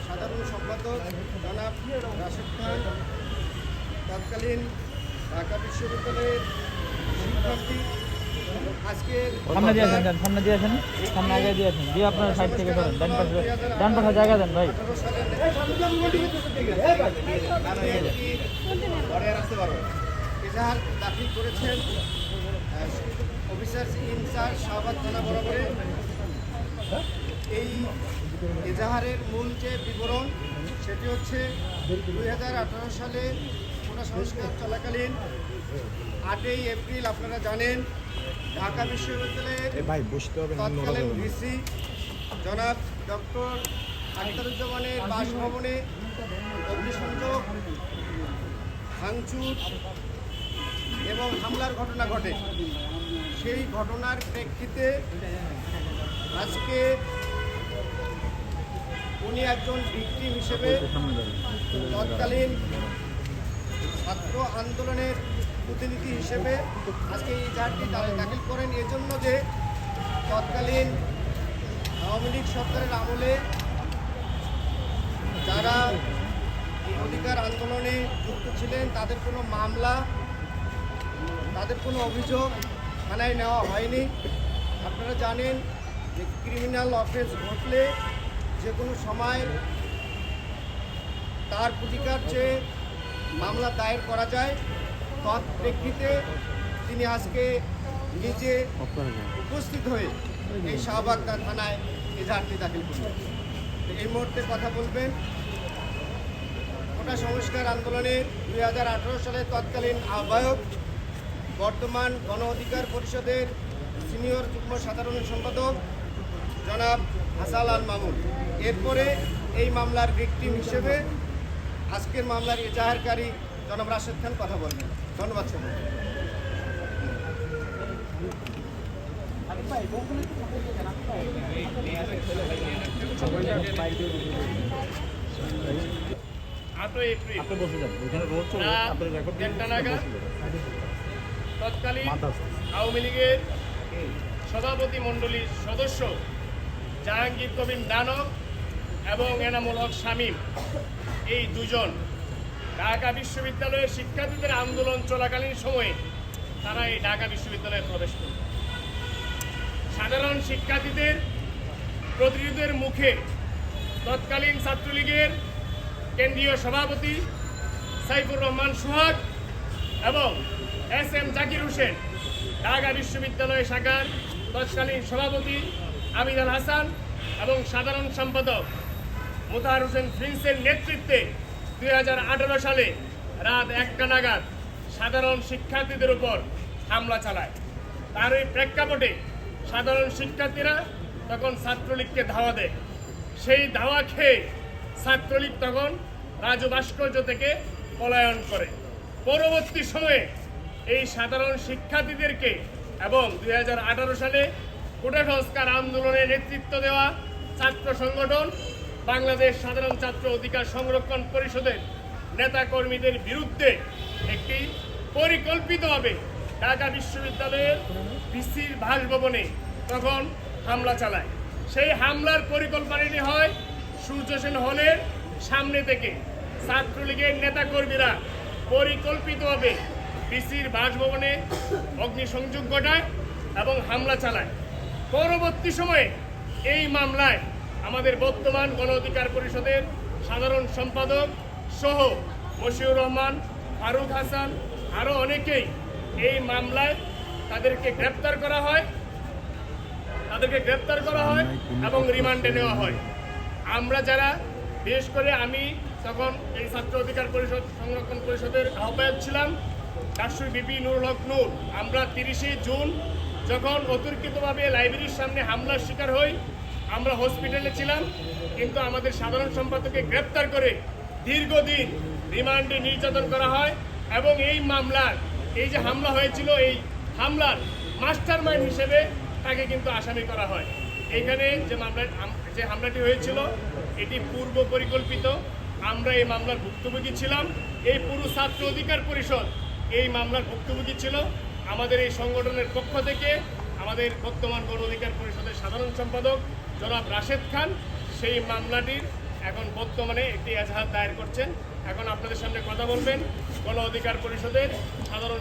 সাধারণ সম্পাদক জনাব রাশেদ খান, তৎকালীন ঢাকা বিশ্ববিদ্যালয়ের শিক্ষার্থী, আজকের সামনে দিয়েছেন, সামনে দিয়েছেন, সামনে আগে দিয়েছেন, দিয়ে আপনার সাইড থেকে ধরেন, ডান পাশে জায়গা দেন ভাই। এজাহার দাখিল করেছেন অফিসার ইনচার্জ শাহবাগ থানা বরাবরে। এই এজাহারের মূল যে বিবরণ সেটি হচ্ছে 2018 সালে পুনঃ সংস্কার চলাকালীন 8ই এপ্রিল আপনারা জানেন ঢাকা বিশ্ববিদ্যালয়ের তৎকালীন ভিসি জনাব ডক্টর আখতারুজ্জামানের বাসভবনে অগ্নিসংযোগ, ভাঙচুর এবং হামলার ঘটনা ঘটে। সেই ঘটনার প্রেক্ষিতে আজকে উনি একজন ভিকটিম হিসেবে তৎকালীন ছাত্র আন্দোলনের প্রতিনিধি হিসেবে আজকে এই এজাহারটি দাখিল করেন, এজন্য যে তৎকালীন আওয়ামী লীগ সরকারের আমলে যারা এই অধিকার আন্দোলনে যুক্ত ছিলেন তাদের কোনো মামলা, তাদের কোনো অভিযোগ থানায় নেওয়া হয়নি। আপনারা জানেন যে ক্রিমিনাল অফেন্স ঘটলে যে কোনো সময় তার প্রতিকার চেয়ে মামলা দায়ের করা যায়। তৎপ্রেক্ষিতে তিনি আজকে নিজে উপস্থিত হয়ে এই শাহবাগ থানায় এজাহারটি দাখিল করলেন। এই মুহূর্তে কথা বলবেন কোটা সংস্কার আন্দোলনের 2018 সালে তৎকালীন আহ্বায়ক, বর্তমান গণ অধিকার পরিষদের সিনিয়র যুগ্ম সাধারণ সম্পাদক জনাব হাসান আল মামুন। এরপরে এই মামলার ভিকটিম হিসেবে আজকের মামলার এজাহারকারী জনাব রাশেদ খান কথা বলবেন। ধন্যবাদ সবাই। তৎকালীন আওয়ামী লীগের সভাপতি মণ্ডলীর সদস্য জাহাঙ্গীর কবির নানক এবং এনামুল হক শামীম, এই দুজন ঢাকা বিশ্ববিদ্যালয়ের শিক্ষার্থীদের আন্দোলন চলাকালীন সময়ে তারা এই ঢাকা বিশ্ববিদ্যালয়ে প্রবেশ করে সাধারণ শিক্ষার্থীদের প্রতিনিধিদের মুখে তৎকালীন ছাত্রলীগের কেন্দ্রীয় সভাপতি সাইফুর রহমান সোহাগ এবং SM জাকির হোসেন, ঢাকা বিশ্ববিদ্যালয় শাখার তৎকালীন সভাপতি আবিদ আল হাসান এবং সাধারণ সম্পাদক মোতাহার হোসেন প্রিন্সের নেতৃত্বে 2018 সালে রাত 1টা নাগাদ সাধারণ শিক্ষার্থীদের উপর হামলা চালায়। তার এই প্রেক্ষাপটে সাধারণ শিক্ষার্থীরা তখন ছাত্রলীগকে ধাওয়া দেয়। সেই ধাওয়া খেয়ে ছাত্রলীগ তখন রাজু ভাস্কর্য থেকে পলায়ন করে। পরবর্তী সময়ে এই সাধারণ শিক্ষার্থীদেরকে এবং 2018 সালে কোটা সংস্কার আন্দোলনে নেতৃত্ব দেওয়া ছাত্র সংগঠন বাংলাদেশ সাধারণ ছাত্র অধিকার সংরক্ষণ পরিষদের নেতাকর্মীদের বিরুদ্ধে একটি পরিকল্পিতভাবে ঢাকা বিশ্ববিদ্যালয়ের ভিসির বাসভবনে তখন হামলা চালায়। সেই হামলার পরিকল্পনাটি হয় সূর্য সেন হলের সামনে থেকে। ছাত্রলীগের নেতাকর্মীরা পরিকল্পিতভাবে ভিসির বাসভবনে অগ্নিসংযোগ ঘটায় এবং হামলা চালায়। পরবর্তী সময়ে এই মামলায় আমাদের বর্তমান গণ অধিকার পরিষদের সাধারণ সম্পাদক সহ মশিউর রহমান, ফারুক হাসান, আরও অনেকেই এই মামলায় তাদেরকে গ্রেপ্তার করা হয় এবং রিমান্ডে নেওয়া হয়। আমরা যারা, বিশেষ করে আমি তখন এই ছাত্র অধিকার পরিষদ সংরক্ষণ পরিষদের আহ্বায়ক ছিলাম, ডাকসু বিপি নুরুল হক নূর, আমরা 30শে জুন যখন অতর্কিতভাবে লাইব্রেরির সামনে হামলার শিকার হই, আমরা হসপিটালে ছিলাম, কিন্তু আমাদের সাধারণ সম্পাদককে গ্রেপ্তার করে দীর্ঘদিন রিমান্ডে নির্যাতন করা হয় এবং এই মামলার, এই যে হামলা হয়েছিল, এই হামলার মাস্টার মাইন্ড হিসেবে তাকে কিন্তু আসামি করা হয়। এইখানে যে হামলাটি হয়েছিল এটি পূর্ব পরিকল্পিত। আমরা এই মামলার ভুক্তভোগী ছিলাম। এই পুরো ছাত্র অধিকার পরিষদ এই মামলার ভুক্তভোগী ছিল। আমাদের এই সংগঠনের পক্ষ থেকে আমাদের বর্তমান গণ অধিকার পরিষদের সাধারণ সম্পাদক জনাব রাশেদ খান, সেই মামলাটির এখন বর্তমানে একটি এজাহার দায়ের করছেন। এখন আপনাদের সামনে কথা বলবেন গণ অধিকার পরিষদের সাধারণ